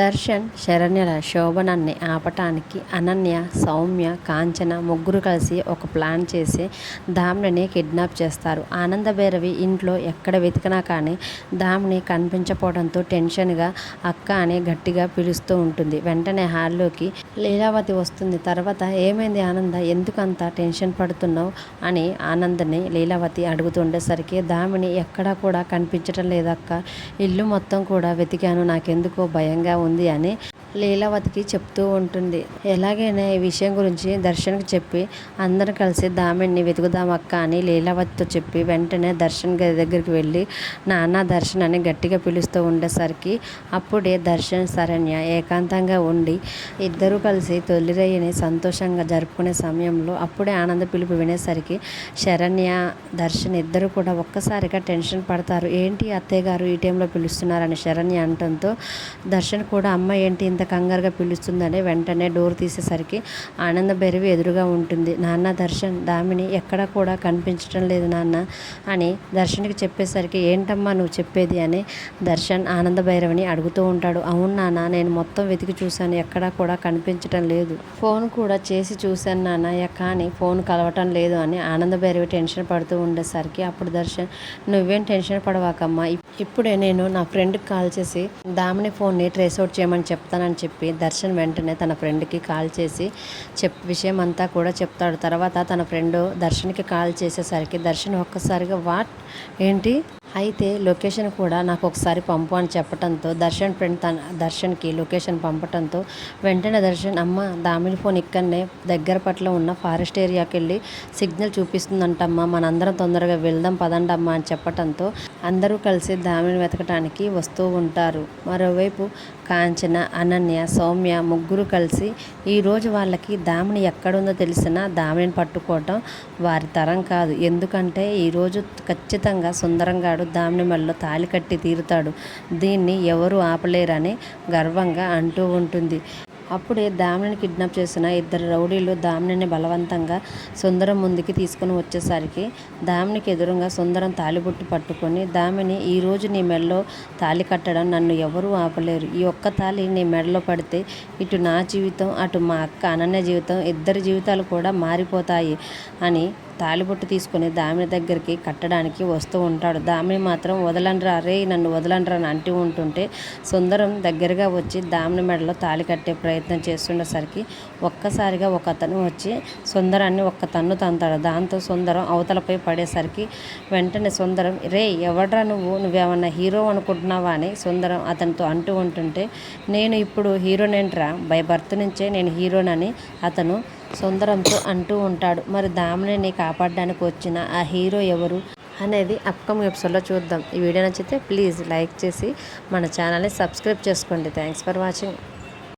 దర్శన్ శరణ్యల శోభనాన్ని ఆపటానికి అనన్య, సౌమ్య, కాంచన ముగ్గురు కలిసి ఒక ప్లాన్ చేసి దామినిని కిడ్నాప్ చేస్తారు. ఆనందభైరవి ఇంట్లో ఎక్కడ వెతికినా కానీ దామిని కనిపించకపోవడంతో టెన్షన్గా అక్క అని గట్టిగా పిలుస్తూ ఉంటుంది. వెంటనే హాల్లోకి లీలావతి వస్తుంది. తర్వాత ఏమైంది ఆనంద, ఎందుకు అంత టెన్షన్ పడుతున్నావు అని ఆనందని లీలావతి అడుగుతుండేసరికి దామిని ఎక్కడా కూడా కనిపించటం లేదక్క, ఇల్లు మొత్తం కూడా వెతికాను, నాకెందుకో భయంగా ఉంది అని లీలావతికి చెప్తూ ఉంటుంది. ఎలాగైనా ఈ విషయం గురించి దర్శన్కి చెప్పి అందరం కలిసి దామిని వెతుకుదాం అక్క అని లీలావతితో చెప్పి వెంటనే దర్శన్ గది దగ్గరికి వెళ్ళి నాన్న దర్శన్ అని గట్టిగా పిలుస్తూ ఉండేసరికి అప్పుడే దర్శన్ శరణ్య ఏకాంతంగా ఉండి ఇద్దరూ కలిసి తొలిరయ్యని సంతోషంగా జరుపుకునే సమయంలో అప్పుడే ఆనంద పిలుపు వినేసరికి శరణ్య, దర్శన్ ఇద్దరు కూడా ఒక్కసారిగా టెన్షన్ పడతారు. ఏంటి అత్తయ్య గారు ఈ టైంలో పిలుస్తున్నారని శరణ్య అంటంతో దర్శన్ కూడా అమ్మ ఏంటి ఇంత కంగారుగా పిలుస్తుందని వెంటనే డోర్ తీసేసరికి ఆనందభైరవి ఎదురుగా ఉంటుంది. నాన్న దర్శన్, దామిని ఎక్కడా కూడా కనిపించడం లేదు నాన్న అని దర్శన్కి చెప్పేసరికి ఏంటమ్మా నువ్వు చెప్పేది అని దర్శన్ ఆనందభైరవిని అడుగుతూ ఉంటాడు. అవును నాన్న, నేను మొత్తం వెతికి చూశాను, ఎక్కడా కూడా కనిపించడం లేదు, ఫోన్ కూడా చేసి చూశాను నాన్న, కానీ ఫోన్ కలవటం లేదు అని ఆనందభైరవి టెన్షన్ పడుతూ ఉండేసరికి అప్పుడు దర్శన్ నువ్వేం టెన్షన్ పడవాకమ్మా, ఇప్పుడే నేను నా ఫ్రెండ్కి కాల్ చేసి దామిని ఫోన్ని ట్రేస్ అవుట్ చేయమని చెప్తానని చెప్పి దర్శన్ వెంటనే తన ఫ్రెండ్కి కాల్ చేసి విషయం అంతా కూడా చెప్తాడు. తర్వాత తన ఫ్రెండ్ దర్శన్కి కాల్ చేసేసరికి దర్శన్ ఒక్కసారిగా వాట్ ఏంటి, అయితే లొకేషన్ కూడా నాకు ఒకసారి పంపు అని చెప్పడంతో దర్శన్ ఫ్రెండ్ దర్శన్కి లొకేషన్ పంపడంతో వెంటనే దర్శన్ అమ్మ దామిని ఫోన్ ఇక్కడనే దగ్గర పట్ల ఉన్న ఫారెస్ట్ ఏరియాకి వెళ్ళి సిగ్నల్ చూపిస్తుందంటమ్మా, మనందరం తొందరగా వెళ్దాం పదండమ్మా అని చెప్పడంతో అందరూ కలిసి దామిని వెతకడానికి వస్తూ ఉంటారు. మరోవైపు కాంచన, అనన్య, సౌమ్య ముగ్గురు కలిసి ఈరోజు వాళ్ళకి దామిని ఎక్కడుందో తెలిసినా దామిని పట్టుకోవటం వారి తరం కాదు. ఎందుకంటే ఈరోజు ఖచ్చితంగా సుందరంగాడు దామిని మెడలో తాళి కట్టి తీరుతాడు, దీన్ని ఎవరు ఆపలేరని గర్వంగా అంటూ ఉంటుంది. అప్పుడే దామినిని కిడ్నాప్ చేసిన ఇద్దరు రౌడీలు దామినిని బలవంతంగా సుందరం ముందుకి తీసుకుని వచ్చేసరికి దామినికి ఎదురుగా సుందరం తాలిబొట్టు పట్టుకొని దామిని ఈరోజు నీ మెడలో తాళి కట్టడం నన్ను ఎవరూ ఆపలేరు, ఈ ఒక్క తాళి నీ మెడలో పడితే ఇటు నా జీవితం అటు మా అక్క అనన్య జీవితం ఇద్దరి జీవితాలు కూడా మారిపోతాయి అని తాలిబొట్టు తీసుకొని దామిని దగ్గరికి కట్టడానికి వస్తూ ఉంటాడు. దామిని మాత్రం వదలండ్రా రే, నన్ను వదలండ్రా అని అంటూ ఉంటుంటే సుందరం దగ్గరగా వచ్చి దామిని మెడలో తాళి కట్టే ప్రయత్నం చేస్తుండేసరికి ఒక్కసారిగా ఒక అతను వచ్చి సుందరాన్ని ఒక్క తన్ను తంతాడు. దాంతో సుందరం అవతలపై పడేసరికి వెంటనే సుందరం రే ఎవడ్రా నువ్వేమన్నా హీరో అనుకుంటున్నావా అని సుందరం అతనితో అంటూ ఉంటుంటే నేను ఇప్పుడు హీరోనేంట్రా, బై బర్త్ నుంచే నేను హీరోనని అతను సుందరంతో అంటూ ఉంటాడు. మరి దామినిని కాపాడడానికి వచ్చిన ఆ హీరో ఎవరు అనేది అప్కమింగ్ ఎపిసోడ్లో చూద్దాం. ఈ వీడియో నచ్చితే ప్లీజ్ లైక్ చేసి మన ఛానల్ని సబ్స్క్రైబ్ చేసుకోండి. Thanks for watching.